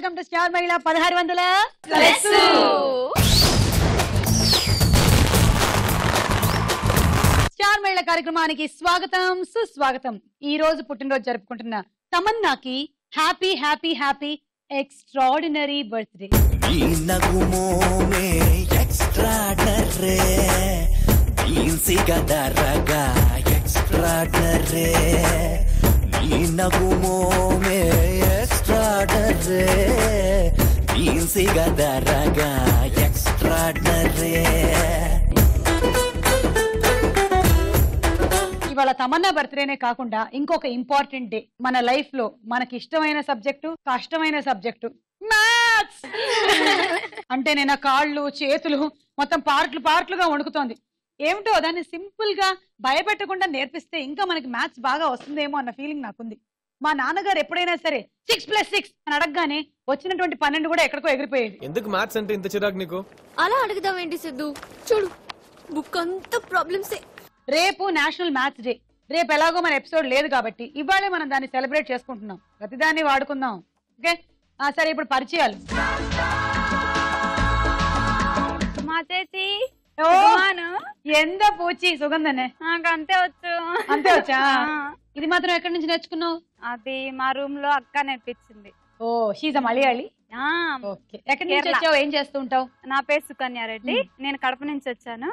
Welcome to star మహిళ 1600 star మహిళ కార్యక్రమానికి స్వాగతం సుస్వాగతం. ఈ రోజు పుట్టినరోజు జరుపుకుంటున్న తమన్నాకి happy happy happy extraordinary birthday. ఇవాళ తమన్నా బర్త్డేనే కాకుండా ఇంకొక ఇంపార్టెంట్ డే మన లైఫ్ లో. మనకి ఇష్టమైన సబ్జెక్టు, కష్టమైన సబ్జెక్టు మ్యాథ్స్. అంటే నేను కాళ్ళు చేతులు మొత్తం పార్ట్లుగా వణుకుతోంది. ఏమిటో దాన్ని సింపుల్ గా భయపెట్టకుండా నేర్పిస్తే ఇంకా మనకి మ్యాథ్స్ బాగా వస్తుందేమో అన్న ఫీలింగ్ నాకుంది. మా నాన్నగారు ఎప్పుడైనా సరే 6+6 అని అడగగానే వచ్చినటువంటి 12 కూడా ఎక్కడికో ఎగిరిపోయేది. ఎందుకు మ్యాథ్స్ అంటే ఇంత చిరాకు నీకు? అలా అడుగుదామేంటి సిద్ధు? చూడు బుక్ అంతా ప్రాబ్లమ్సే. రేపు నేషనల్ మ్యాథ్స్ డే. రేపు ఎలాగో మన ఎపిసోడ్ లేదు కాబట్టి ఇవాళే మనం దాన్ని సెలబ్రేట్ చేసుకుంటున్నాం. ప్రతిదాన్ని వాడుకుందాం. ఓకే సరే, ఇప్పుడు పరిచయాలు. మా చేసి ఎంత పూచి సుగంధనే నాకు అంతే వచ్చు. అంతే వచ్చా? ఇది మాత్రం ఎక్కడి నుంచి నేర్చుకున్నావు? అది మా రూమ్ లో అక్క నేర్పించింది. ఓ షీజ్ మలయాళి. ఓకే, ఎక్కడి నుంచి వచ్చావు? ఏం చేస్తూ ఉంటావు? నా పేరు సుకన్య రెడ్డి. నేను కడప నుంచి వచ్చాను.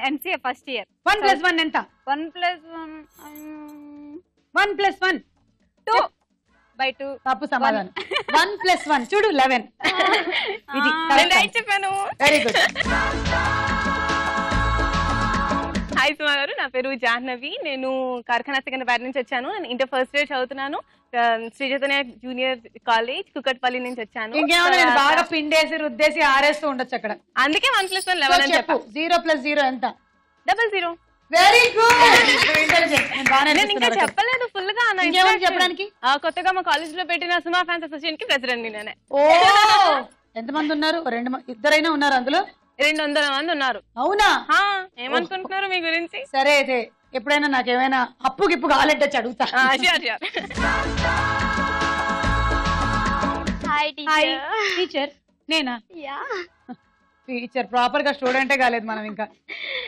MCA first year. 1+1 ఎంత? 1+1 1+1 2/2. తప్పు సమాధానం. 1+1 చూడు 11. ఇది చెప్పాను. Very good. హాయ్ సుమా గారు, నా పేరు జాహ్నవి. నేను కార్ఖానా సెకండ్ నుంచి వచ్చాను. నేను ఇంటర్ ఫస్ట్ ఇయర్ చదువుతున్నాను. శ్రీ చైతన్య జూనియర్ కాలేజ్ కుకట్పల్లి నుంచి వచ్చాను. ఇంకేమన్నా బాగా పిండేసి రుద్దేసి ఆరేస్తూ ఉండొచ్చు అక్కడ. అందుకే 1+1 11 అని చెప్పు. 0+0 ఎంత? 00. Very good. నేను ఇంకా చెప్పలేదు ఫుల్ గా. చెప్పడానికి కొత్తగా మా కాలేజ్ లో పెట్టిన సుమా ఫ్యాన్స్ అసోసియేషన్ కి ప్రెసిడెంట్ నేనే. ఓ ఎంతమంది ఉన్నారు? ఇద్దరైనా ఉన్నారు అందులో? 200 మంది ఉన్నారు. అవునా? ఏమనుకుంటున్నారు మీ గురించి? సరే అయితే ఎప్పుడైనా నాకేమైనా అప్పు గిప్పు కావాలంటే అడుగుతా. టీచర్ నేనా? టీచర్ ప్రాపర్ గా స్టూడెంటే కాలేదు మనం ఇంకా.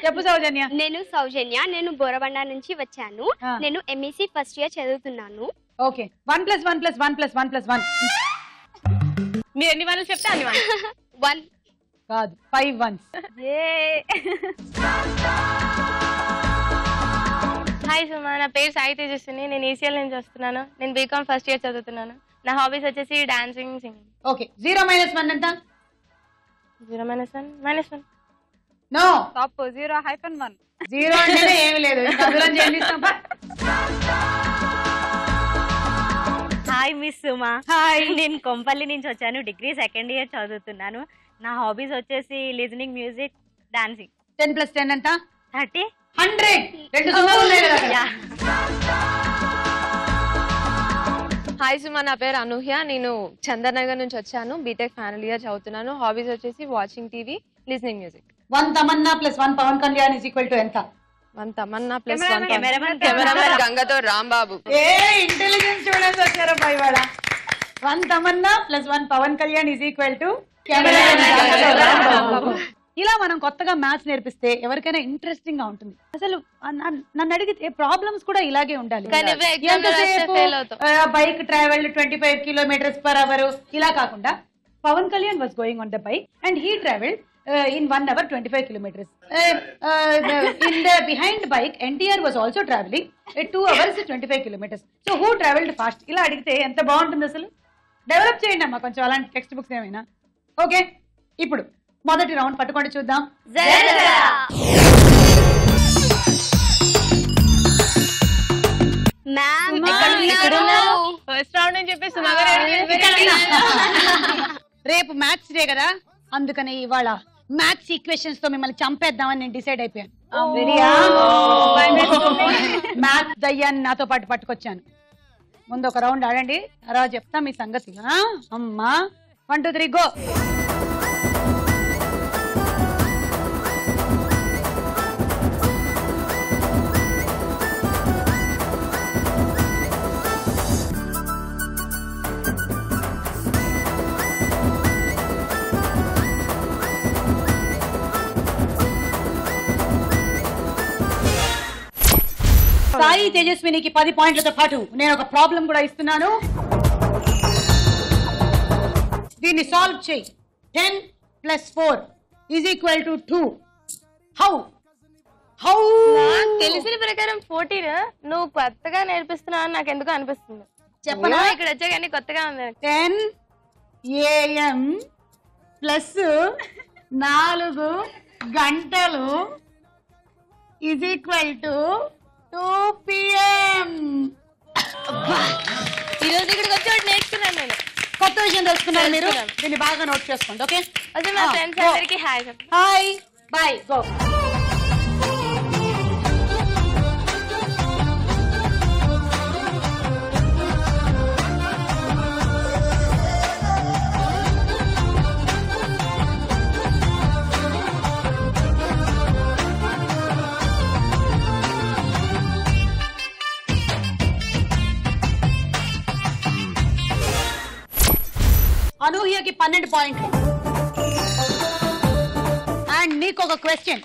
చెప్పు సౌజన్య. నేను సౌజన్య. నేను బోరబండ నుంచి వచ్చాను. నేను ఎంఈసీ ఫస్ట్ ఇయర్ చదువుతున్నాను. ఓకే, 1+1+1+1+1 మీరు ఎన్ని వన్లు చెప్తే అన్ని 1 కాదు 5 ones. హాయ్ సుమా, నా పేరు సాయి తేజస్విని. నేను ఈసీఎల్ నుంచి వస్తున్నాను. నేను బీకామ్ ఫస్ట్ ఇయర్ చదువుతున్నాను. నా హాబీస్ వచ్చేసి డాన్సింగ్, సింగింగ్. ఓకే, 0-1 ఎంత? 0-1 నో తప్పు. 0-1. 0 అంటేనే ఏమి లేదు. హాయ్ మిస్ సుమా. హాయ్, నేను కొంపల్లి నుంచి వచ్చాను. డిగ్రీ సెకండ్ ఇయర్ చదువుతున్నాను. నా హాబీస్ వచ్చేసి లిజనింగ్, మ్యూజిక్, డాన్సింగ్. 10+10 ఎంత? 30. 100. 2 సున్నాలు ఉన్నాయి కదా. హాయ్ సుమా, నా పేరు అనూహ్య. నేను చందనగర్ నుంచి వచ్చాను. బీటెక్ ఫైనల్ ఇయర్ చదువుతున్నాను. హాబీస్ వచ్చేసి watching TV, listening music. 1 Tamannaah +1 Pawan Kalyan = ఎంత? 1 Tamannaah +1 cameraman Gangatho Rambabu. Intelligence students వచ్చారు పై వాళ్ళ. 1 తమన్నా +1 పవన్ కళ్యాణ్ = కెమెరామెన్ గంగతో రాంబాబు. ఇలా మనం కొత్తగా మ్యాథ్స్ నేర్పిస్తే ఎవరికైనా ఇంట్రెస్టింగ్ గా ఉంటుంది. అసలు నన్ను అడిగితే ప్రాబ్లమ్స్ కూడా ఇలాగే ఉండాలి. బైక్ ట్రావెల్ 25 km/h ఇలా కాకుండా Pawan Kalyan was going on the bike and he travelled in 1 hour 25 kilometers. In the behind bike, NTR was also traveling 2 hours 25 kilometers. So who traveled fast? ఇలా అడిగితే ఎంత బాగుంటుంది అసలు. డెవలప్ చేయండి అమ్మా కొంచెం అలాంటి టెక్స్ట్ బుక్స్ ఏమైనా. ఓకే, ఇప్పుడు మొదటి రౌండ్ పట్టుకోండి చూద్దాం. ఫస్ట్ రౌండ్ అని చెప్పేసి రేపు మ్యాథ్స్ డే కదా, అందుకని ఇవాళ మ్యాథ్స్ ఈక్వేషన్స్ తో మిమ్మల్ని చంపేద్దామని నేను డిసైడ్ అయిపోయాను. మ్యాథ్స్ దయ్యాన్ని నాతో పాటు పట్టుకొచ్చాను. ముందు ఒక రౌండ్ ఆడండి, అలా చెప్తా మీ సంగతి. అమ్మా 1 2 3 గో. సాయి తేజస్వినికి 10 పాయింట్లతో పాటు నేను ఒక ప్రాబ్లం కూడా ఇస్తున్నాను. దీన్ని సాల్వ్ చేయి. 10 + 4 = 2. హౌ తెలిసిన ప్రకారం 14. నువ్వు కొత్తగా నేర్పిస్తున్నావు నాకు ఎందుకు అనిపిస్తుంది. చెప్పనా? ఇక్కడ వచ్చా కానీ కొత్తగా ఉంది. 10 AM + 4 గంటలు = 2 PM. ఈరోజు ఇక్కడికి వచ్చి ఒకటి నేర్చుకున్నాను నేను. కొత్త విషయం తెలుసుకున్నారు మీరు. దీన్ని బాగా నోట్ చేసుకోండి. ఓకే, అసలు మా ఫ్రెండ్స్ అందరికి హాయ్ చెప్పు. Hi bye go. అనూహ్యకి 12 పాయింట్లు. అండ్ నీకు ఒక క్వశ్చన్.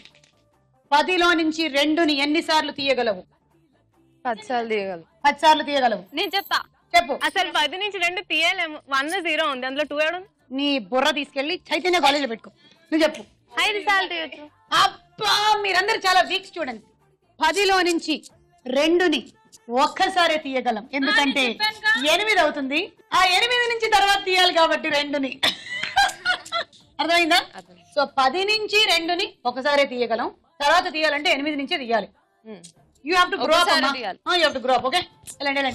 10లో నుంచి 2ని ఎన్నిసార్లు తీయగలవు? 10 సార్లు తీయగలరు. 10 సార్లు తీయగలవు. నేను చెప్తా. చెప్పు. అసలు 10 నుంచి 2 తీయలేము. 1 0 ఉంది, అందులో 2 ఏడు. నీ బుర్ర తీసుకెళ్లి చైతన్య కాలేజీలో పెట్టుకో. నువ్వు చెప్పు. 5 సార్లు తీయచ్చు. అబ్బా, మీరందరూ చాలా వీక్ స్టూడెంట్స్. 10లో నుంచి 2ని ఒక్కసారే తీయగలం, ఎందుకంటే 8 అవుతుంది. ఆ 8 నుంచి తర్వాత తీయాలి కాబట్టి 2ని. అర్థమైందా? సో 10 నుంచి 2ని ఒకసారే తీయగలం, తర్వాత తీయాలంటే 8 నుంచే తీయాలి. You have to grow up అమ్మా. You have to grow up. Okay, వెళ్ళండి.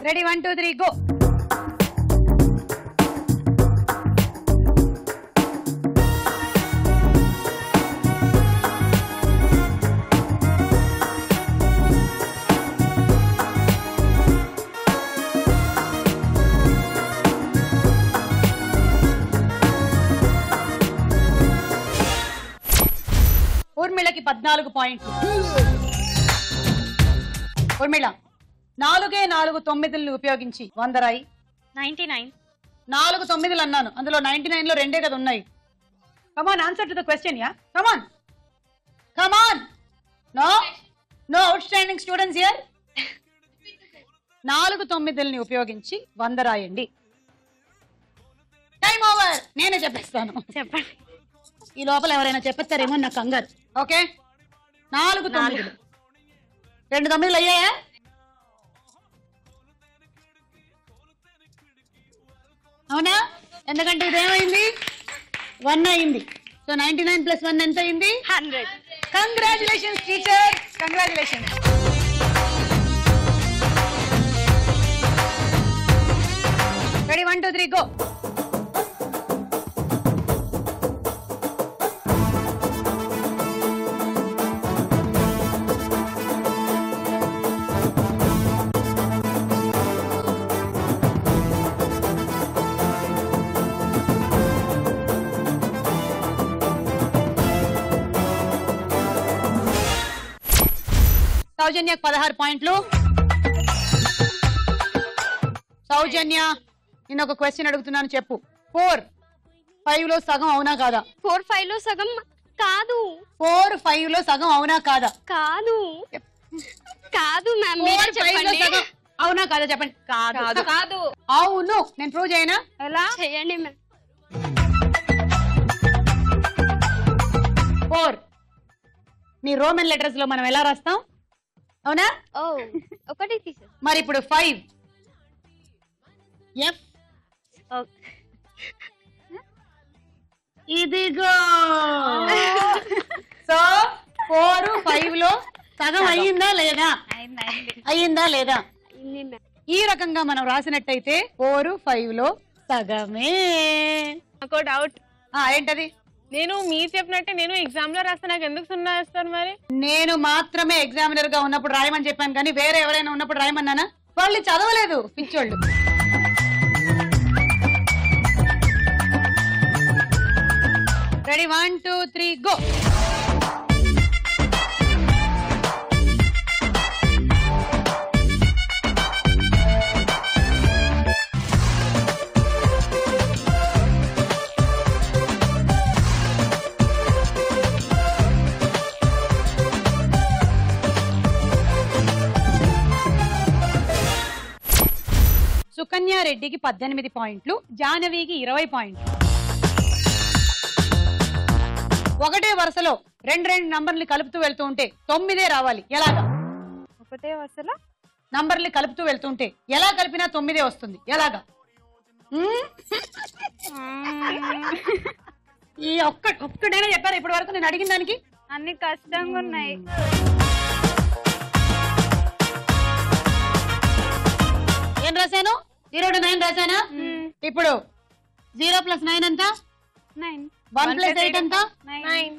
రెడీ? 1 2 3 గో. ఊర్మిళకి 14 పాయింట్లు. ఊర్మిళ 4 9ని ఉపయోగించి 100 రాయి. 99. 4 9లు అన్నాను, అందులో 99లో 2 కదా ఉన్నాయి. Come on, answer to the question. Yeah, come on. No outstanding students here. 4 9ని ఉపయోగించి 100 రాయండి. Time over. నేనే చెప్పేస్తాను. చెప్పండి. ఈ లోపల ఎవరైనా చెప్పేస్తారేమో నాకు కంగారు. ఓకే, 4 9లు. 2 9లు అయ్యాయా? అవునా? ఎందుకంటే ఇదేమైంది? 1 అయింది. సో 99 + 1 ఎంత అయింది? 100. Congratulations teacher, congratulations. Ready? 1 2 3 go. Soujanya 16 పాయింట్లు. సౌజన్య, నేను ఒక క్వశ్చన్ అడుగుతున్నాను, చెప్పు. 4 5లో సగం అవునా కాదా? 4 5లో సగం కాదు. 4 5లో సగం అవునా కాదా? కాదు మ్యామ్, 4 5లో సగం అవునా కాదా చెప్పండి. కాదు. అవును. నేను ప్రూవ్ చేయనా? ఎలా చేయండి మ్యామ్? 4 నీ రోమన్ లెటర్స్ లో మనం ఎలా రాస్తాం? అవునా? ఓ, ఒకటి తీసేసి. మరి ఇప్పుడు 5 F. ఇదిగో. సో 4 5లో సగం అయ్యిందా లేదా? అయ్యిందా లేదా? ఈ రకంగా మనం రాసినట్టయితే 4 5లో సగమే. నాకు డౌట్. ఏంటది? నేను మీరు చెప్పినట్టే నేను ఎగ్జామ్ లో రాస్తే నాకు ఎందుకు 0 వేస్తారు మరి? నేను మాత్రమే ఎగ్జామినర్ గా ఉన్నప్పుడు రాయమని చెప్పాను, కానీ వేరే ఎవరైనా ఉన్నప్పుడు రాయమన్నానా? వాళ్ళు చదవలేదు, పిచ్చోళ్ళు. రెడీ? 1 2 3 గో. సుకన్యారెడ్డికి 18 పాయింట్లు, జాహ్నవికి 20 పాయింట్లు. ఒకటే వరుసలో రెండు నంబర్లు కలుపుతూ వెళ్తూ ఉంటే 9 రావాలి. ఎలాగా? ఒకటే వరుసలో నంబర్లు కలుపుతూ వెళ్తుంటే ఎలా కలిపినా 9 వస్తుంది. ఎలాగా? ఈ ఒక్కడైనా చెప్పారా ఇప్పటి వరకు నేను అడిగిన దానికి? అన్ని కష్టంగా ఉన్నాయి. ఏం రాశాను? 0 to 9 రాశానా? ఇప్పుడు 0 + 9 ఎంత? 9. 1 + 8 ఎంత? 9.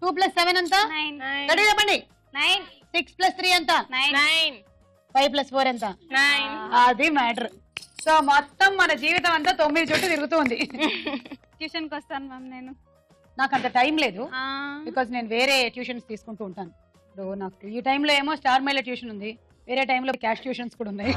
2 + 7 ఎంత? 9. గట్టిగా చెప్పండి. 9. 6 + 3 ఎంత? 9. 5 + 4 ఎంత? 9. అది మ్యాటర్. సో మొత్తం మన జీవితం అంతా 9 చుట్టూ తిరుగుతుంది. ట్యూషన్కి వస్తాను మ్యామ్ నేను. నాకు అంత టైం లేదు, బికాజ్ నేను వేరే ట్యూషన్స్ తీసుకుంటూ ఉంటాను. ఇప్పుడు నాకు ఈ టైంలో ఏమో స్టార్ మేళ ట్యూషన్ ఉంది, వేరే టైంలో క్యాష్ ట్యూషన్స్ కూడా ఉన్నాయి.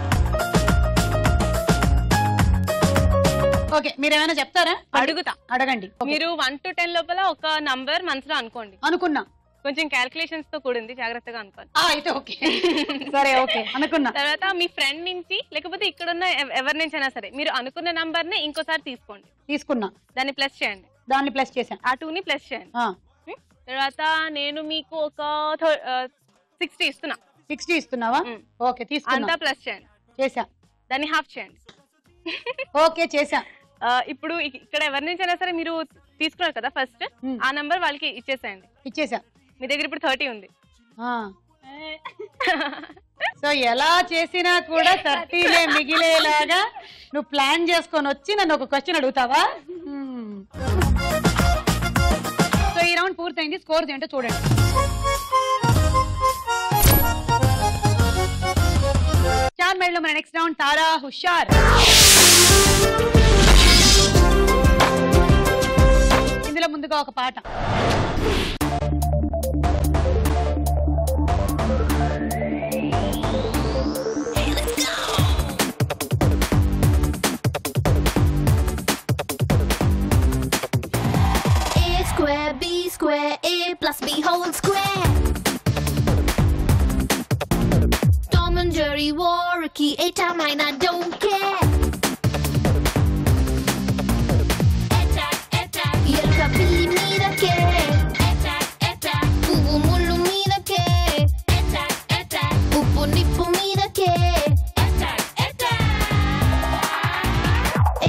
ఓకే, మీరు ఏమైనా చెప్తారా? అడుగుతా. అడగండి. మీరు 1 to 10 లోపల ఒక నంబర్ మనసులో అనుకోండి. అనుకున్నా. కొంచెం క్యాల్కులేషన్స్ తో కూడింది, జాగ్రత్తగా అనుకోండి. అయితే ఓకే. సరే ఓకే అనుకున్నా. తర్వాత మీ ఫ్రెండ్ నుంచి లేకపోతే ఇక్కడున్న ఎవరి నుంచి అయినా సరే మీరు అనుకున్న నంబర్ ని ఇంకోసారి తీసుకోండి. తీసుకున్నా. దాన్ని ప్లస్ చేయండి. దాన్ని ప్లస్ చేశాను. ఆ 2 ని ప్లస్ చేయండి. తర్వాత నేను మీకు ఒక 60 ఇస్తున్నా. 60 ఇస్తున్నావా? ఓకే తీసుకున్నా. అంతా ప్లస్ చేయండి. చేశా. దాన్ని హాఫ్ చేయండి. ఓకే చేశా. ఇప్పుడు ఇక్కడ ఎవరి నుంచి అయినా సరే మీరు తీసుకున్నారు కదా ఫస్ట్, ఆ నంబర్ వాళ్ళకి ఇచ్చేసేయండి. ఇచ్చేసా. మీ దగ్గర ఇప్పుడు 30 ఉంది. సో ఎలా చేసినా కూడా 30 మిగిలేలాగా నువ్వు ప్లాన్ చేసుకొని వచ్చి నన్ను ఒక క్వశ్చన్ అడుగుతావా? సో ఈ రౌండ్ పూర్తయింది. స్కోర్స్ ఏంటో చూడండి. స్టార్ మేళలో మన నెక్స్ట్ రౌండ్ తారా హుషార్. ఇందులో ముందుగా ఒక పాట. Square, A plus B whole square. Tom and Jerry war, Ricky, A-time, I don't care. Attack, attack, Yelka, Billy, Mira, K. Attack, attack, Ubu, Mulu, Mira, K. Attack, attack, Ubu, Nippu, Mira, K. Attack, attack.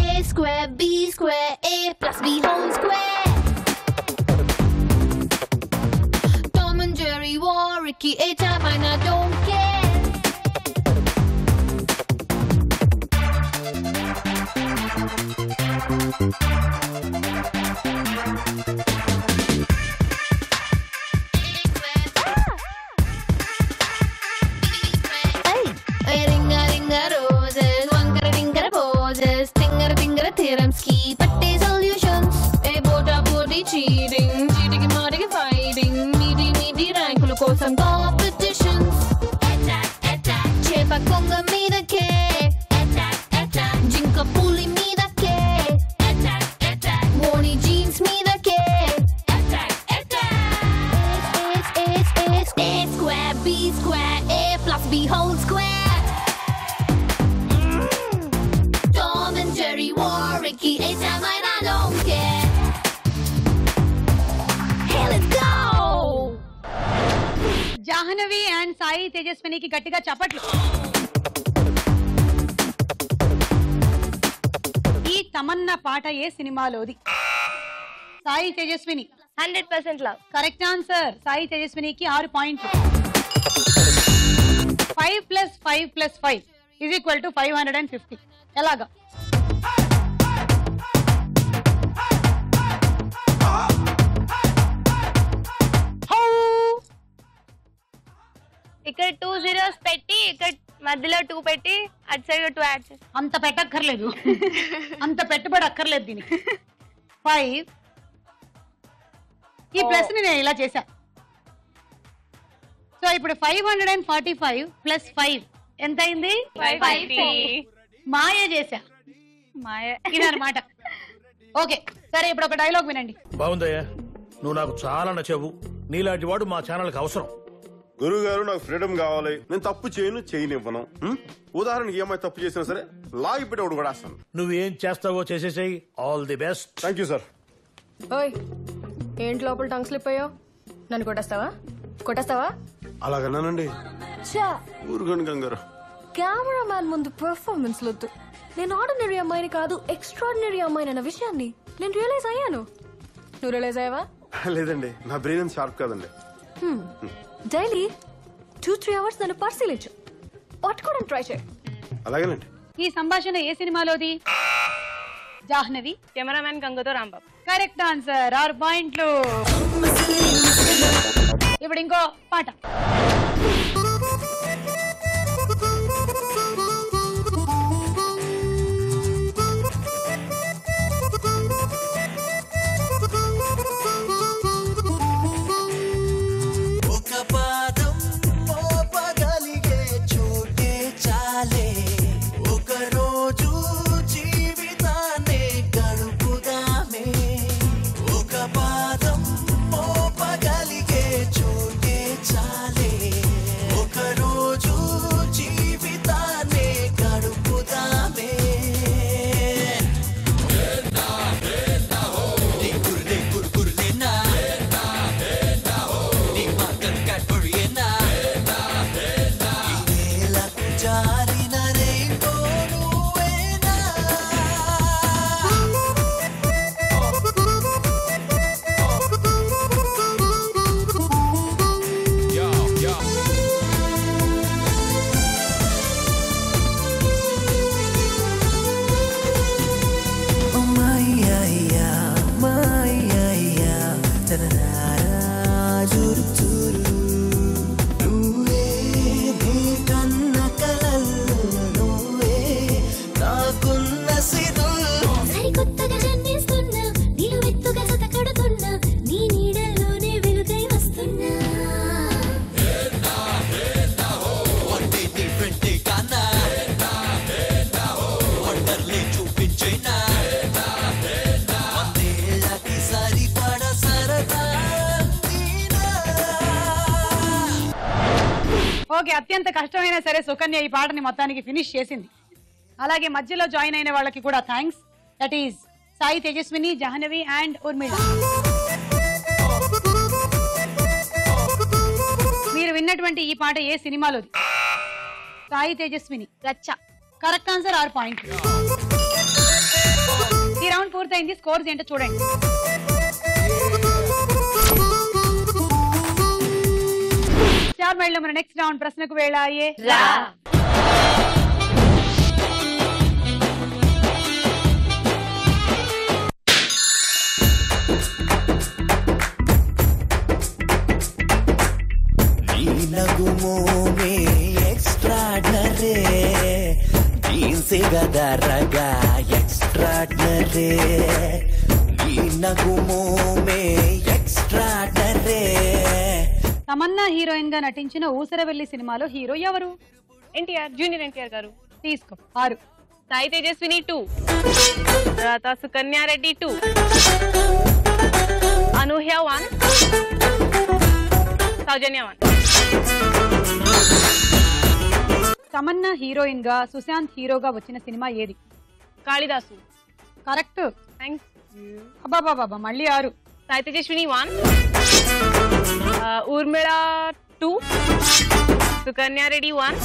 A square, B square, A plus B whole square. War, Ricky, A-time, I don't care. Hey, ringa ringa roses, wankara ringara poses, tingara tingara theorems ki patte solutions. Hey, bota body cheating, cheating marting fighting. కోసం competitions. Attack attack చేప కొంగ మీదకే. Attack attack జింక పులి మీదకే. Attack attack మోని jeans మీదకే. Attack attack A square B square A plus B whole square. Tom and Jerry war, Ricky, A-time, I don't care. Hey, let's go. Jahnavi and Sai తేజస్వినికి గట్టిగా చప్పట్లు. ఈ తమన్నా పాట ఏ సినిమాలోది? Sai Tejaswini 100% love. Correct answer. Sai తేజస్వినికి 6 పాయింట్లు. 5 + 5 + 5 = 550. ఎలాగా? ఇక్కడ 2 zeros పెట్టి ఇక్కడ మధ్యలో 2 పెట్టి అటు సైడ్ 2 యాడ్ చేసి. అంత పెట్టక్కర్లేదు, అంత పెట్టుబడి అక్కర్లేదు దీనికి. 5 ఈ ప్లస్ ని నేను ఇలా చేశా. సో ఇప్పుడు 545 + 5 ఎంత అయింది? 550. మాయ చేశా. మాయ ఇదన్నమాట. ఓకే సరే, ఇప్పుడు ఒక డైలాగ్ వినండి. బాగుందయ్యా, నువ్వు నాకు చాలా నచ్చావు. నీలాంటి వాడు మా ఛానల్కి అవసరం. గురువు గారు నాకు ఫ్రీడమ్ కావాలి, నేను తప్పు చేయనివ్వను. ఉదాహరణకి ఏమైనా తప్పు చేసినా సరే లాగి పెట్టి ఒకటి కూడా వేస్తాను. నువ్వేం చేస్తావో చేసేసాయి. All the best. Thank you sir. ఓయ్ ఏంటి లోపల టంగ్ స్లిప్ అయ్యో? నన్ను కొట్టేస్తావా? అలాగన్నానండి. ఊరుకోండి గంగారు. కెమెరా మ్యాన్ ముందు పర్ఫార్మెన్స్ లొద్దు. నేను ఆర్డినరీ అమ్మాయిని కాదు, ఎక్స్ట్రాడినరీ అమ్మాయిని అన్న విషయాన్ని నేను రియలైజ్ అయ్యాను. నువ్వు రియలైజ్ అయ్యావా? లేదండి, నా బ్రెయిన్ షార్ప్ కాదండి. డైలీ 2-3 అవర్స్ నన్ను పరిశీలించు, పట్టుకోవడానికి ట్రై చేయి. అలాగేనండి. ఈ సంభాషణ ఏ సినిమాలోది? Jahnavi. Cameraman Gangatho Rambabu. Correct answer. 6 పాయింట్లు. ఇప్పుడు ఇంకో పాట. ఓకే, అత్యంత కష్టమైనా సరే సుకన్య ఈ పాటని మొత్తానికి ఫినిష్ చేసింది. అలాగే మధ్యలో జాయిన్ అయిన వాళ్ళకి కూడా thanks. That is Sai Tejaswini, Jahnavi and Urmila. మీరు విన్నటువంటి ఈ పాట ఏ సినిమాలోది? సాయి తేజస్విని. రచ్చ. Correct answer. 6 పాయింట్లు. ఈ రౌండ్ పూర్తయింది. స్కోర్స్ ఏంటో చూడండి. స్టార్ మైల్ లో మన నెక్స్ట్ రౌండ్ ప్రశ్నకు వేళాయే. తమన్నా హీరోయిన్ గా నటించిన ఊసరవెల్లి సినిమాలో హీరో ఎవరు? ఎన్టీఆర్, జూనియర్ ఎన్టీఆర్ గారు. తీసుకో. 6. సాయి తేజస్విని 2, తర్వాత సుకన్యారెడ్డి 2, అనూహ్య 1, సౌజన్య 1. తమన్నా హీరోయిన్ గా సుశాంత్ హీరోగా వచ్చిన సినిమా ఏది? కాళిదాసు. కరెక్ట్. థ్యాంక్స్. అబ్బాబాబా మళ్ళీ 6. సాయి తేజస్విని 1, ఊర్మిళ 2, సుకన్యారెడ్డి 1,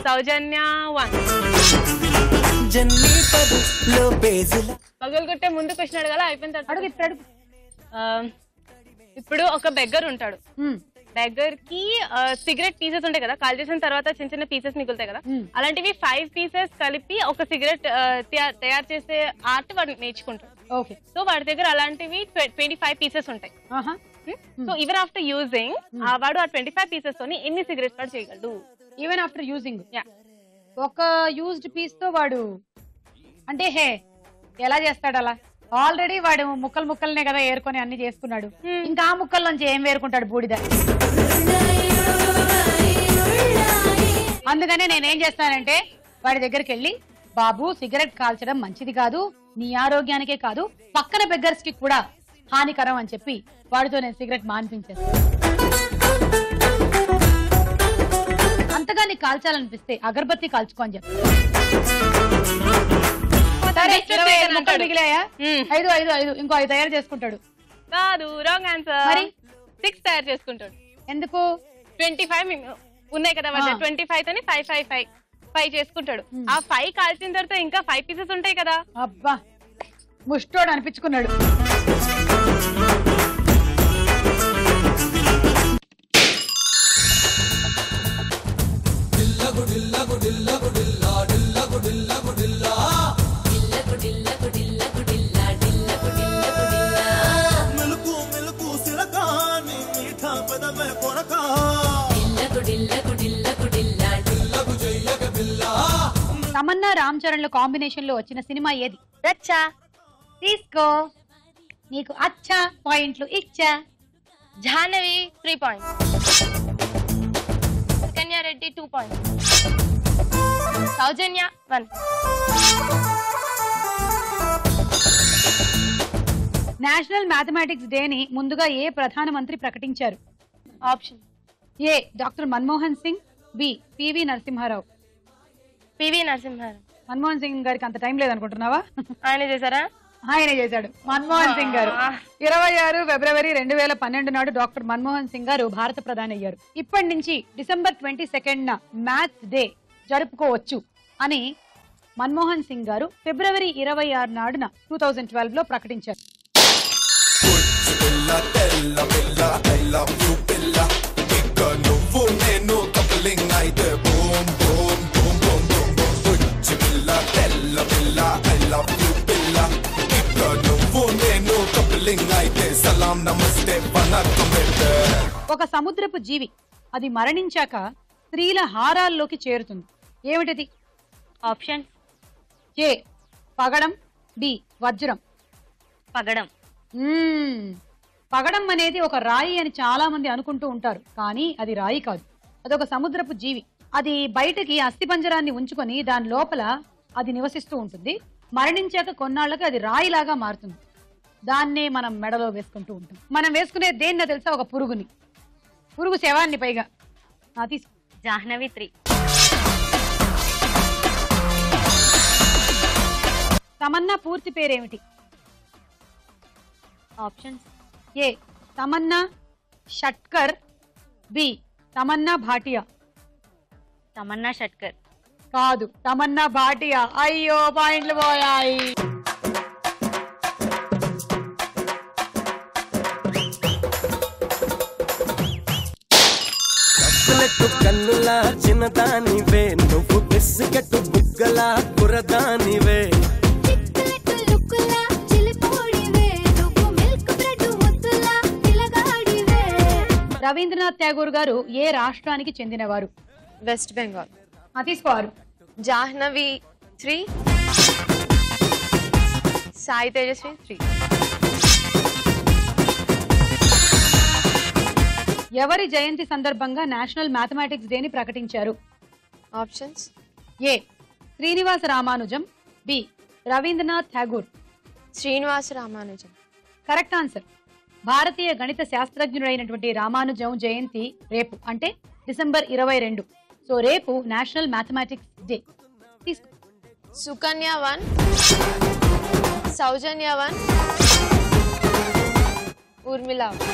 సౌజన్య 1. పగలు కొట్టే ముందు క్వశ్చన్ అడగాల, అయిపోయిన తర్వాత ఇప్పుడు ఒక బెగ్గర్ ఉంటాడు. బెగ్గర్ కి సిగరెట్ పీసెస్ ఉంటాయి కదా, కాల్ చేసిన తర్వాత చిన్న చిన్న పీసెస్ మిగులుతాయి కదా, అలాంటివి 5 పీసెస్ కలిపి ఒక సిగరెట్ తయారు చేసే ఆర్ట్ వాడు నేర్చుకుంటాడు. సో వాడి దగ్గర అలాంటివి 25 పీసెస్ ఉంటాయి. సో ఈవెన్ ఆఫ్టర్ యూజింగ్ వాడు ఆ 25 పీసెస్ తోని ఎన్ని సిగరెట్స్ వాడు చేయగలడు? ఈవెన్ ఆఫ్టర్ యూజింగ్ ఒక యూజ్డ్ పీస్ తో వాడు అంటే ఎలా చేస్తాడు? అలా ఆల్రెడీ వాడు ముక్కలు ముక్కలనే కదా ఏరుకొని అన్ని చేసుకున్నాడు, ఇంకా ఆ ముక్కల్లోంచి ఏం వేరుకుంటాడు? బూడిద. అందుకనే నేనేం చేస్తానంటే వాడి దగ్గరికి వెళ్ళి, బాబు సిగరెట్ కాల్చడం మంచిది కాదు, నీ ఆరోగ్యానికే కాదు పక్కన బెగ్గర్స్ కి కూడా హానికరం అని చెప్పి వాడితో నేను సిగరెట్ మాన్పించేస్తాను. అంతగా నీకు కాల్చాలనిపిస్తే అగరబత్తి కాల్చుకో అని చెప్పి. మిగిలాయా? 5 5 5 ఇంకో 5 తయారు చేసుకుంటాడు. కాదు, రాంగ్ ఆన్సర్. మరి 6 తయారు చేసుకుంటాడు. ఎందుకు? 25 ఉన్నాయి కదా, 25 తోని 5 5 5 5 చేసుకుంటాడు. ఆ 5 కాల్చిన తర్వాత ఇంకా 5 పీసెస్ ఉంటాయి కదా. అబ్బా ముష్టోడు అనిపించుకున్నాడు. తమన్నా రామ్ చరణ్ లో కాంబినేషన్ లో వచ్చిన సినిమా ఏది? రచ్చా. తీసుకో, నీకు అచ్చా పాయింట్లు ఇచ్చా. Jahnavi 3 points, Sukanya Reddy 2 points, Soujanya 1. National mathematics day ని ముందుగా ఏ ప్రధానమంత్రి ప్రకటించారు? Option A doctor Manmohan Singh, B PV Narasimha Rao. PV Narasimha Rao. Manmohan Singh గారికి అంత టైం లేదనుకుంటున్నావా? ఆయన చేశారా? ఆయనే చేశాడు, మన్మోహన్ సింగ్ గారు. 26 ఫిబ్రవరి 2012 నాడు డాక్టర్ మన్మోహన్ సింగ్ గారు భారత ప్రధాని అయ్యారు. ఇప్పటి నుంచి డిసెంబర్ 22న మ్యాథ్స్ డే జరుపుకోవచ్చు అని మన్మోహన్ సింగ్ గారు ఫిబ్రవరి 26 నాడున 2012 లో ప్రకటించారు. ఒక సముద్రపు జీవి అది మరణించాక స్త్రీల హారాల్లోకి చేరుతుంది. ఏమిటది? ఆప్షన్ ఏ పగడం, బి వజ్రం. పగడం. పగడం అనేది ఒక రాయి అని చాలా మంది అనుకుంటూ ఉంటారు, కానీ అది రాయి కాదు. అదొక సముద్రపు జీవి. అది బయటకి అస్థిపంజరాన్ని ఉంచుకొని దాని లోపల అది నివసిస్తూ ఉంటుంది. మరణించాక కొన్నాళ్ళకి అది రాయిలాగా మారుతుంది. దాన్నే మనం మెడలో వేసుకుంటూ ఉంటాం. మనం వేసుకునే దేన్నో తెలుసా? ఒక పురుగుని, పురుగు శవాన్ని. పైగా తీసుకో. జాహ్నవి 3. తమన్నా పూర్తి పేరేమిటి? Options A Tamannaah Shatkar, B Tamannaah Bhatia. Tamannaah Shatkar. కాదు, తమన్నా భాటియా. అయ్యో పాయింట్లు పోయాయి. కన్నులా చిన్నదానివే, నువ్వు బిస్కెట్ బుగ్గల కురదానివే. రవీంద్రనాథ్ ఠాగూర్ గారు ఏ రాష్ట్రానికి చెందినవారు? West Bengal. తీసుకోవారు. జాహ్నవి 3, సాయి తేజస్వి 3. ఎవరి జయంతి సందర్భంగా నేషనల్ మ్యాథమెటిక్స్ డే ని ప్రకటించారు? Options A Srinivasa Ramanujan, B Rabindranath Tagore. Srinivasa Ramanujan. Correct answer. భారతీయ గణిత శాస్త్రజ్ఞుడైనటువంటి రామానుజం జయంతి రేపు, అంటే డిసెంబర్ 22. సో రేపు నేషనల్ మ్యాథమెటిక్స్ డే. తీసుకో. సుకన్య 1, సౌజన్య 1, ఊర్మిళ 1.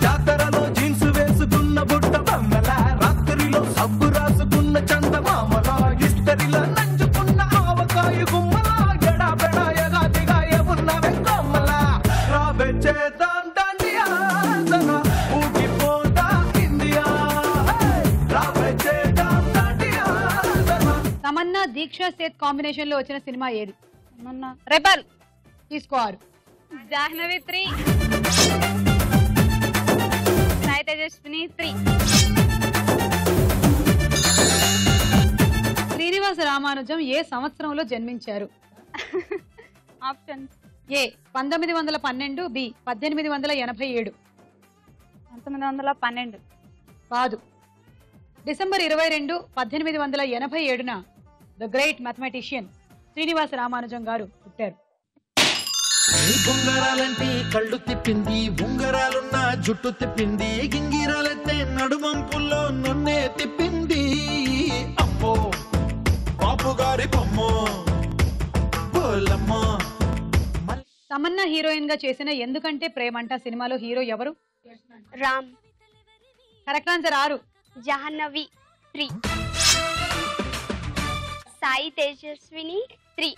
జాతరలో జీన్స్ వేసుకున్న బుట్ట బొమ్మల, రాత్రిలో సబ్బు రాసుకున్న చందమామల, ఇస్తరిలో నంచుకున్న ఆవకాయ గుమ్మల, ఎడా పెడాయగా దిగాయ ఉన్న వెంకమ్మల. రాబే చేద్దాం దండియా, ఊగిపోతా ఇండియా. రాబే చేద్దాం దండియా. తమన్నా దీక్షా సేత్ కాంబినేషన్ లో వచ్చిన సినిమా ఏది? తమన్నా రెబల్. తీసుకోవారు. జాహ్నవి 3, సాయి తేజస్విని 3. శ్రీనివాస రామానుజం ఏ సంవత్సరంలో జన్మించారు? Options A 1912, B 1887. 1912. కాదు, డిసెంబర్ 22, 1887న the great mathematician Srinivasa Ramanujan garu పుట్టారు. బొంగరాలంటే కళ్ళు తిప్పింది, ఉంగరాలున్న జుట్టు తిప్పింది, గింగిరాలైతే నడుమంపుల్లో నన్నే తిప్పింది. అమ్మో బాపు గారి బొమ్మో బోలమ్మో. తమన్నా హీరోయిన్ గా చేసిన ఎందుకంటే ప్రేమంట సినిమాలో హీరో ఎవరు? రామ్. Correct answer 6. జాహ్నవి 3. సాయి తేజస్విని 3.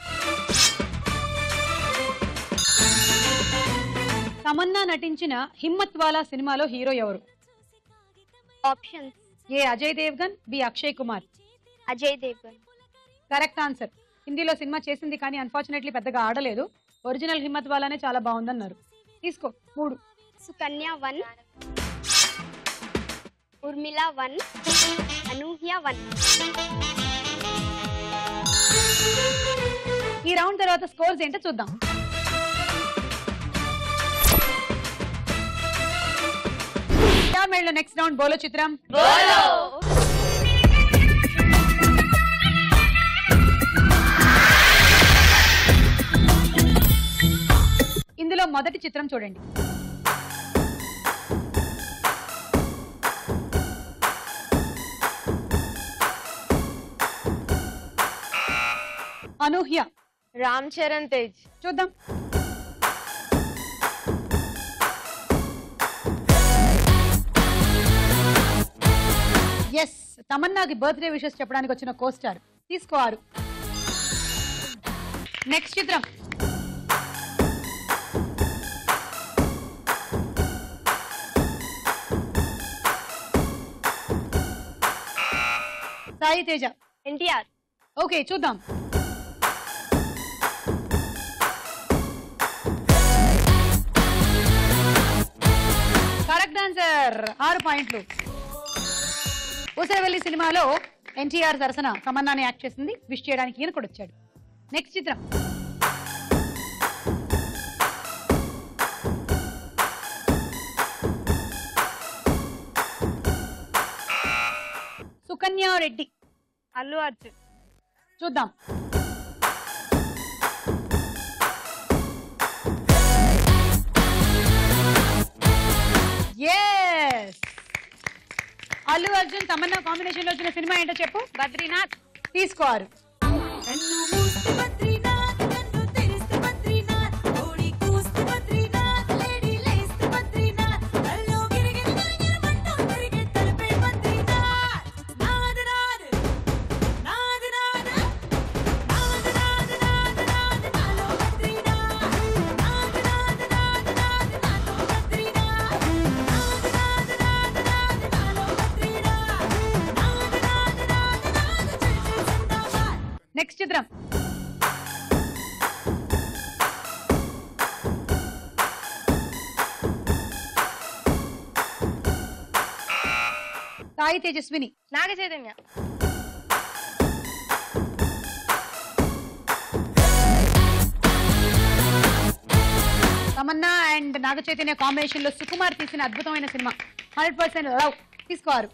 తమన్నా నటించిన హిమ్మత్ వాలా సినిమాలో హీరో ఎవరు? Options: A Ajay Devgn, B Akshay Kumar. Ajay Devgn. Correct answer. హిందీలో సినిమా చేసింది కానీ అన్ఫార్చునేట్లీ పెద్దగా ఆడలేదు. ఒరిజినల్ హిమ్మత్ వాలానే చాలా బాగుందన్నారు. తీసుకో 3. సుకన్య 1. ఉర్మిళ 1. అనూహ్య 1. ఈ రౌండ్ తర్వాత స్కోర్స్ ఏంటో చూద్దాం. నెక్స్ట్ రౌండ్ బోలో చిత్రం. ఇందులో మొదటి చిత్రం చూడండి. అనూహ్య. రామ్ చరణ్ తేజ్. చూద్దాం. ఎస్, తమన్నాకి బర్త్డే విషెస్ చెప్పడానికి వచ్చిన కోస్టార్. తీసుకోవారు. నెక్స్ట్ చిత్రం. సాయి తేజ. ఎన్టీఆర్. ఓకే, చూద్దాం. Correct answer. 6 పాయింట్లు. ఊసరవెల్లి సినిమాలో ఎన్టీఆర్ సరసన తమన్నాని యాక్ట్ చేసింది. విష్ చేయడానికి ఈయన కూడా వచ్చాడు. నెక్స్ట్ చిత్రం. సుకన్య రెడ్డి. అల్లు అర్జున్. చూద్దాం. ఎస్, అల్లు అర్జున్ తమన్నా కాంబినేషన్ లో వచ్చిన సినిమా ఏంటో చెప్పు. బద్రీనాథ్. తీసుకోరు. నెక్స్ట్ చిత్రం. సాయి తేజస్విని. నాగ చైతన్య. తమన్నా అండ్ నాగ చైతన్య కాంబినేషన్ లో సుకుమార్ తీసిన అద్భుతమైన సినిమా 100% లవ్. తీసుకోరు.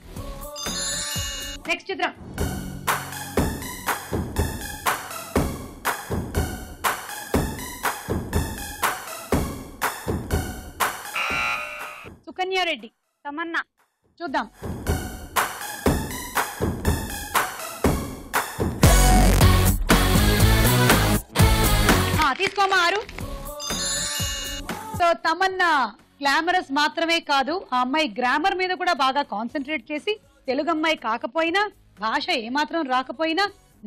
నెక్స్ట్ చిత్రం. సుకన్య రెడ్డి. తమన్నా. చూద్దాం. తీసుకోమా 6. సో తమన్నా గ్లామరస్ మాత్రమే కాదు, ఆ అమ్మాయి గ్రామర్ మీద కూడా బాగా కాన్సన్ట్రేట్ చేసి తెలుగు అమ్మాయి కాకపోయినా, భాష ఏమాత్రం రాకపోయినా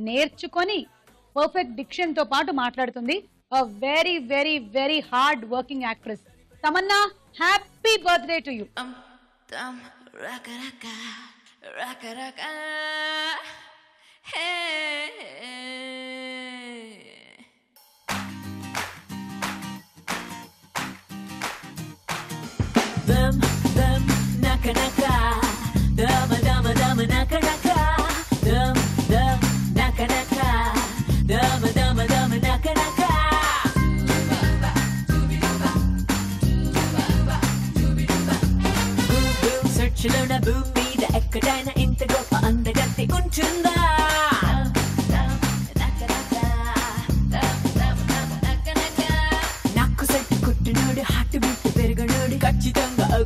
నేర్చుకొని పర్ఫెక్ట్ డిక్షన్ తో పాటు మాట్లాడుతుంది. Very very very hard working actress Tamannaah. Happy birthday to you. naka naka, dama dama dama naka naka, naka naka, dama dama dama naka naka. Boom search lo na boom మీద ఎక్కడైనా ఇంత గొప్ప అందగత్తి ఉంటుందా?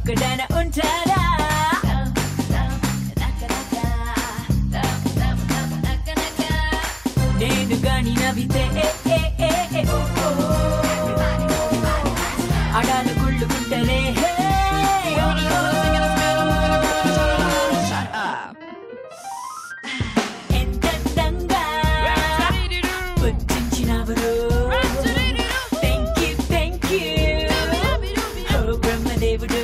ఒక్కడైనా ఉంటాడా నేను గాని నవ్వితే అడాలు కుళ్ళుకుంటనే ఎంతందంగా పుట్టించినవరు థ్యాంక్ యూ ఓ బ్రహ్మదేవుడు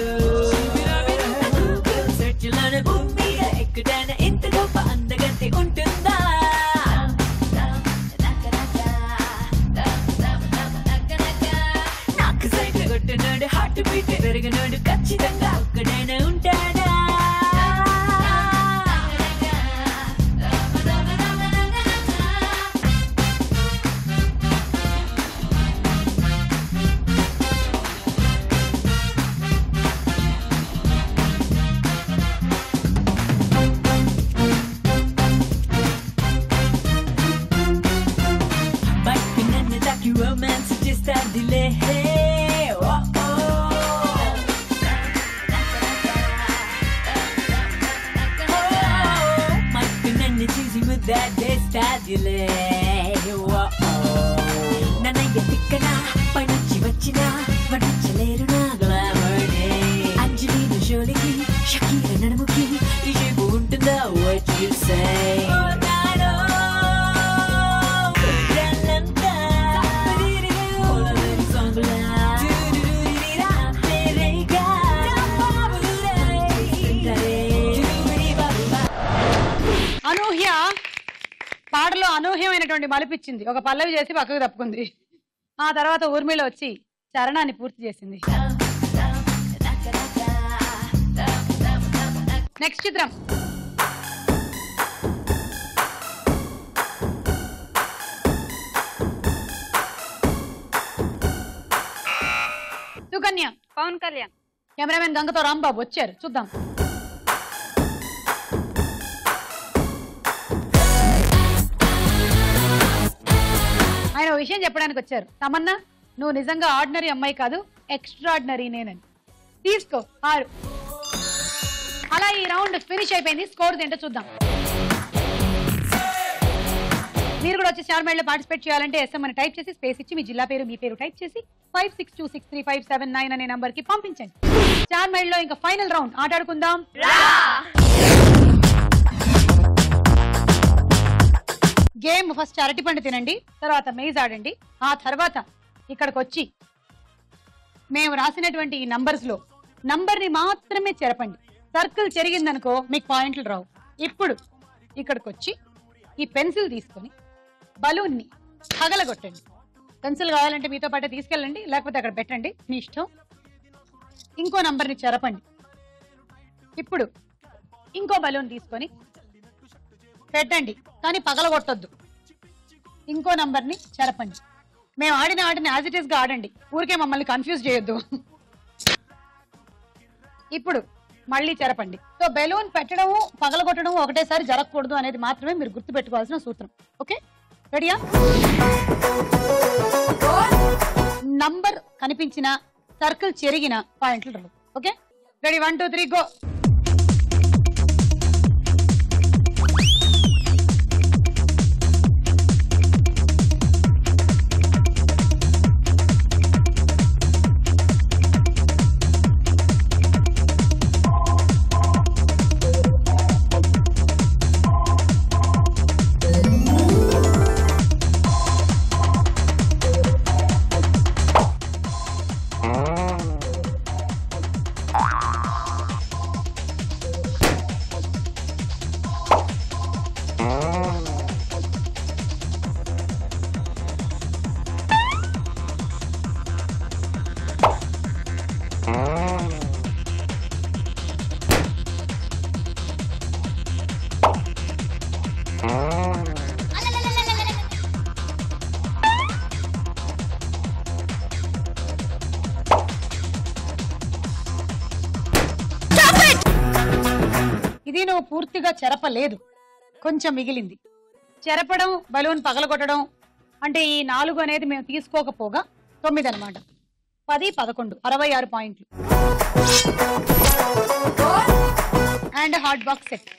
సెర్చ్లోన భూమి మీద ఎక్కడైనా ఇంత గొప్ప అందగత్తి ఉంటుందా నాకు సైట్ కొట్టినోడు హార్ట్ బీట్ పెరిగినోడు ఖచ్చితంగా ఒక్కడైనా ఉంటాడా బయట నన్ను తాకి రొమాన్స్ చేస్తాదిలే మైకు నన్ను చూసి ముద్దాడేస్తాదిలే నన్నయ్య తిక్కన పైనుంచి వచ్చిన వడించలేరు నా గ్లామర్నే అంజలిన జోలికి షకీర నడుముకి ఈ షేపు ఉంటుందా what you say అనూహ్య పాటలో అనూహ్యమైనటువంటి మలిపిచ్చింది. ఒక పల్లవి చేసి పక్కకు తప్పుకుంది. ఆ తర్వాత ఊర్మిళ వచ్చి చరణాన్ని పూర్తి చేసింది. నెక్స్ట్ చిత్రం సుకన్య. పవన్ కళ్యాణ్. కెమెరామెన్ గంగతో రాంబాబు వచ్చారు, చూద్దాం. ఆయన విషయం చెప్పడానికి వచ్చారు. తమన్నా, నువ్వు నిజంగా ఆర్డినరీ అమ్మాయి కాదు, ఎక్స్ట్రాడినరీ నేనని. తీసుకో 6. అలా ఈ రౌండ్ ఫినిష్ అయిపోయింది. స్కోర్ ఏంటో చూద్దాం. మీరు కూడా వచ్చి స్టార్ మైల్ లో పార్టిసిపేట్ చేయాలంటే ఎస్ఎం అని టైప్ చేసి స్పేస్ ఇచ్చి మీ జిల్లా పేరు మీ పేరు టైప్ చేసి 56263579 అనే నంబర్ కి పంపించండి. స్టార్ మైల్ లో ఇంకా ఫైనల్ రౌండ్ ఆటాడుకుందాం. గేమ్ ఫస్ట్ అరటిపండు తినండి, తర్వాత మేజ్ ఆడండి. ఆ తర్వాత ఇక్కడికి వచ్చి మేము రాసినటువంటి ఈ నంబర్స్ లో నంబర్ ని మాత్రమే చెరపండి. సర్కిల్ చెరిగిందనుకో మీకు పాయింట్లు రావు. ఇప్పుడు ఇక్కడికి వచ్చి ఈ పెన్సిల్ తీసుకొని బలూన్ ని పగలగొట్టండి. పెన్సిల్ కావాలంటే మీతో పాటే తీసుకెళ్ళండి, లేకపోతే అక్కడ పెట్టండి, మీ ఇష్టం. ఇంకో నంబర్ ని చెరపండి. ఇప్పుడు ఇంకో బలూన్ తీసుకొని పెట్టండి, కానీ పగలగొట్టొద్దు. ఇంకో నంబర్ ని చెరపండి. మేము ఆడిన ఆటని యాజ్ ఇట్ ఈస్ గా ఆడండి, ఊరికే మమ్మల్ని కన్ఫ్యూజ్ చేయొద్దు. ఇప్పుడు మళ్ళీ చెరపండి. సో బెలూన్ పెట్టడము పగలగొట్టడం ఒకటేసారి జరగకూడదు అనేది మాత్రమే మీరు గుర్తు పెట్టుకోవాల్సిన సూత్రం. ఓకే, రెడీయా? నంబర్ కనిపించిన సర్కిల్ చెరిగిన పాయింట్లు రావు. Okay, ready? 1 2 3 గో. ఇది నువ్వు పూర్తిగా చెరపలేదు, కొంచెం మిగిలింది. చెరపడం, బలూన్ పగలగొట్టడం అంటే ఈ 4 అనేది మేము తీసుకోకపోగా 9 అన్నమాట. 10, 11 66 పాయింట్లు. And hot box set.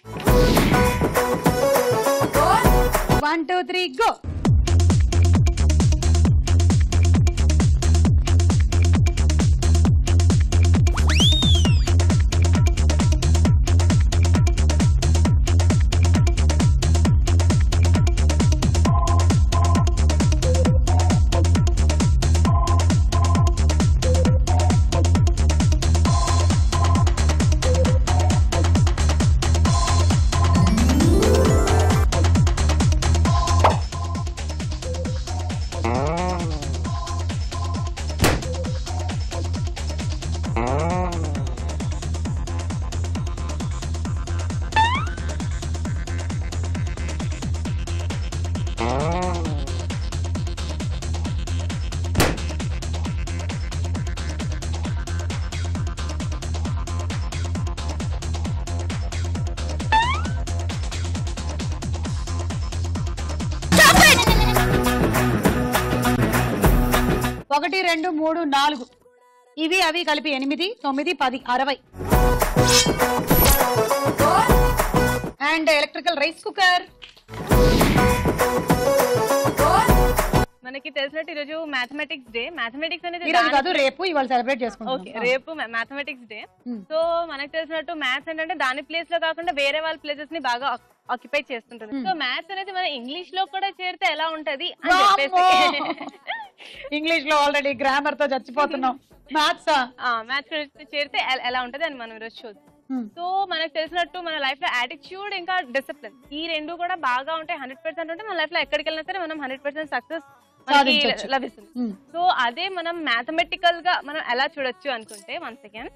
1 2 3 go. ఒకటి 2 3 4 ఇవి అవి కలిపి 8 9 10 60. And electrical rice cooker. మనకి తెలిసినట్టు ఈరోజు మ్యాథమెటిక్స్ డే. మ్యాథమెటిక్స్ అనేది ఈరోజు కాదు, రేపు ఇవాళ సెలబ్రేట్ చేసుకుంటాం. ఓకే, రేపు మ్యాథమెటిక్స్ డే. సో మనకు తెలిసినట్టు మ్యాథ్స్ ఏంటంటే దాని ప్లేస్ లో కాకుండా వేరే వాళ్ళ ప్లేసెస్ ని బాగా ఆక్యుపై చేస్తుంటుంది. సో మ్యాథ్స్ అనేది మన ఇంగ్లీష్ లో కూడా చేరితే ఎలా ఉంటది అని చెప్పేసి ఇంగ్లీష్ లో ఆల్రెడీ గ్రామర్ తో చచ్చిపోతున్నాం. మ్యాథ్స్ చేరితే ఎలా ఉంటది అని మనం ఈరోజు చూద్దాం. సో మనకు తెలిసినట్టు మన లైఫ్ లో యాటిట్యూడ్ ఇంకా డిసిప్లిన్ ఈ రెండు కూడా బాగా ఉంటాయి. 100% ఉంటే మన లైఫ్ లో ఎక్కడికి వెళ్ళినా సరే మనం 100% సక్సెస్ లభిస్తుంది. సో అదే మనం మ్యాథమెటికల్ గా మనం ఎలా చూడొచ్చు అనుకుంటే, 1 సెకండ్,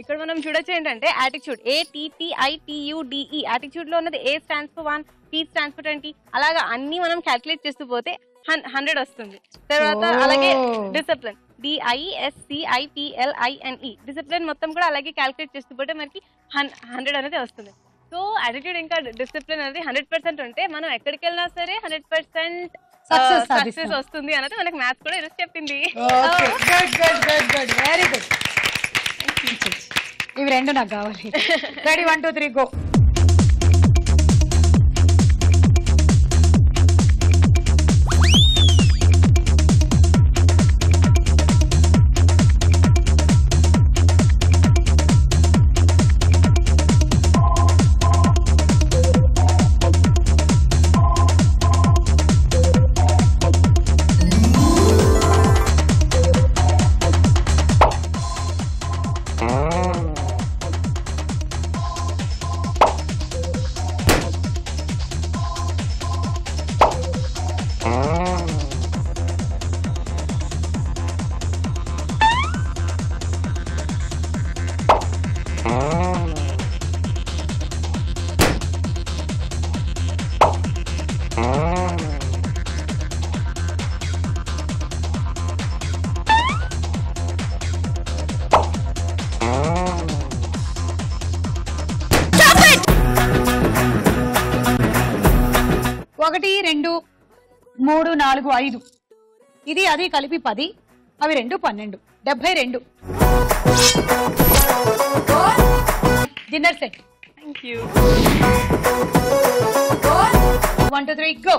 ఇక్కడ మనం చూడొచ్చు ఏంటంటే యాటిట్యూడ్ ATTITUDE. యాటిట్యూడ్ లో ఉన్నది A stands for 1, T stands for 20. అలాగా అన్ని మనం క్యాల్కులేట్ చేస్తూ పోతే 100 వస్తుంది. తర్వాత అలాగే డిసిప్లిన్ DISCIPLINE. డిసిప్లిన్ మొత్తం కూడా అలాగే క్యాల్కులేట్ చేస్తూ పోతే మనకి 100 అనేది వస్తుంది. సో యాటిట్యూడ్ ఇంకా డిసిప్లిన్ అనేది 100% ఉంటే మనం ఎక్కడికి వెళ్ళినా సరే 100% సక్సెస్ వస్తుంది అనేది మనకి మ్యాథ్స్ కూడా ఈరోజు చెప్పింది. Very good. ఇవి రెండు నాకు కావాలి. Ready 1 2 3 go. ఒకటి 2 3 4 5 ఇది అది కలిపి 10, అవి 2 12 72. Dinner set. Thank you. 1 2 3 go.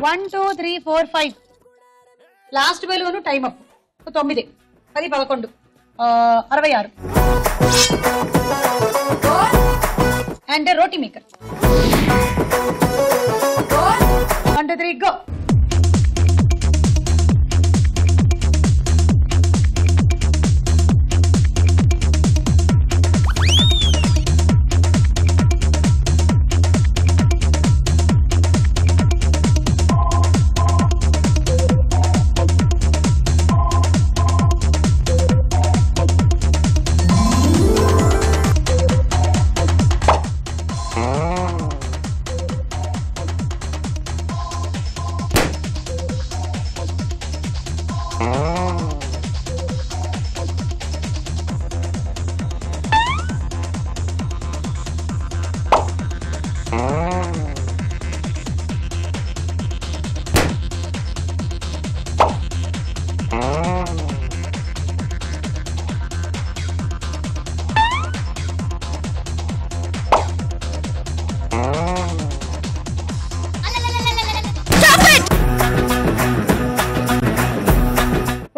1 2 3 4 5 last balloon time up 9 10 11 66 and roti maker 1 2 3 go.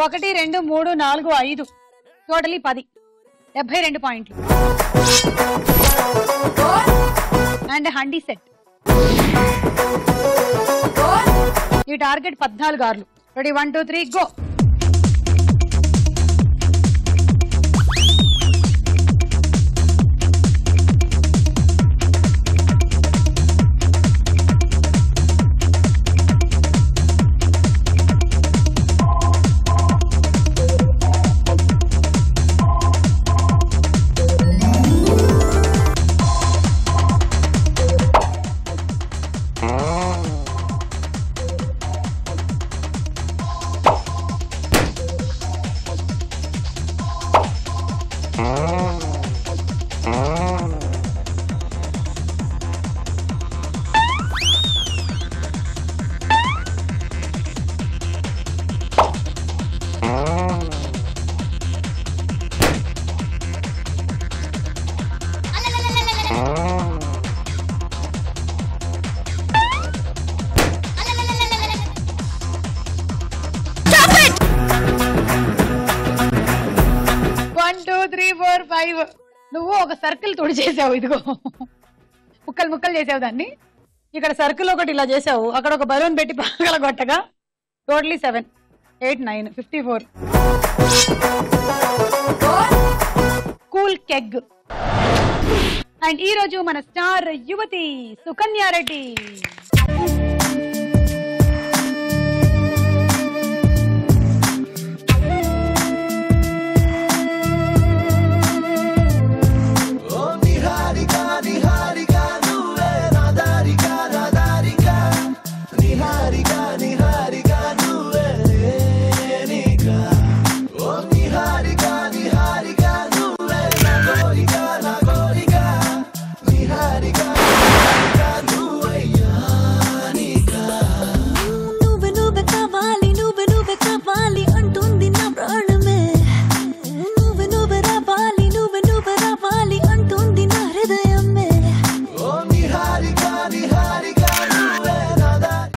ఒకటి 2 3 4 5 టోటలీ 10 72 పాయింట్లు అండ్ హండీ సెట్. ఈ టార్గెట్ 14 ఆర్లు. Ready 1 2 3 go. నువ్వు ఒక సర్కిల్ తోడు చేసావు. ఇదిగో ముక్కలు ముక్కలు చేసావు దాన్ని. ఇక్కడ సర్కిల్ ఒకటి ఇలా చేసావు, అక్కడ ఒక బలూన్ పెట్టి పగల కొట్టగా టోటలీ 7 8 9 54. కూల్ కెగ్. అండ్ ఈ రోజు మన స్టార్ యువతి సుకన్య రెడ్డి.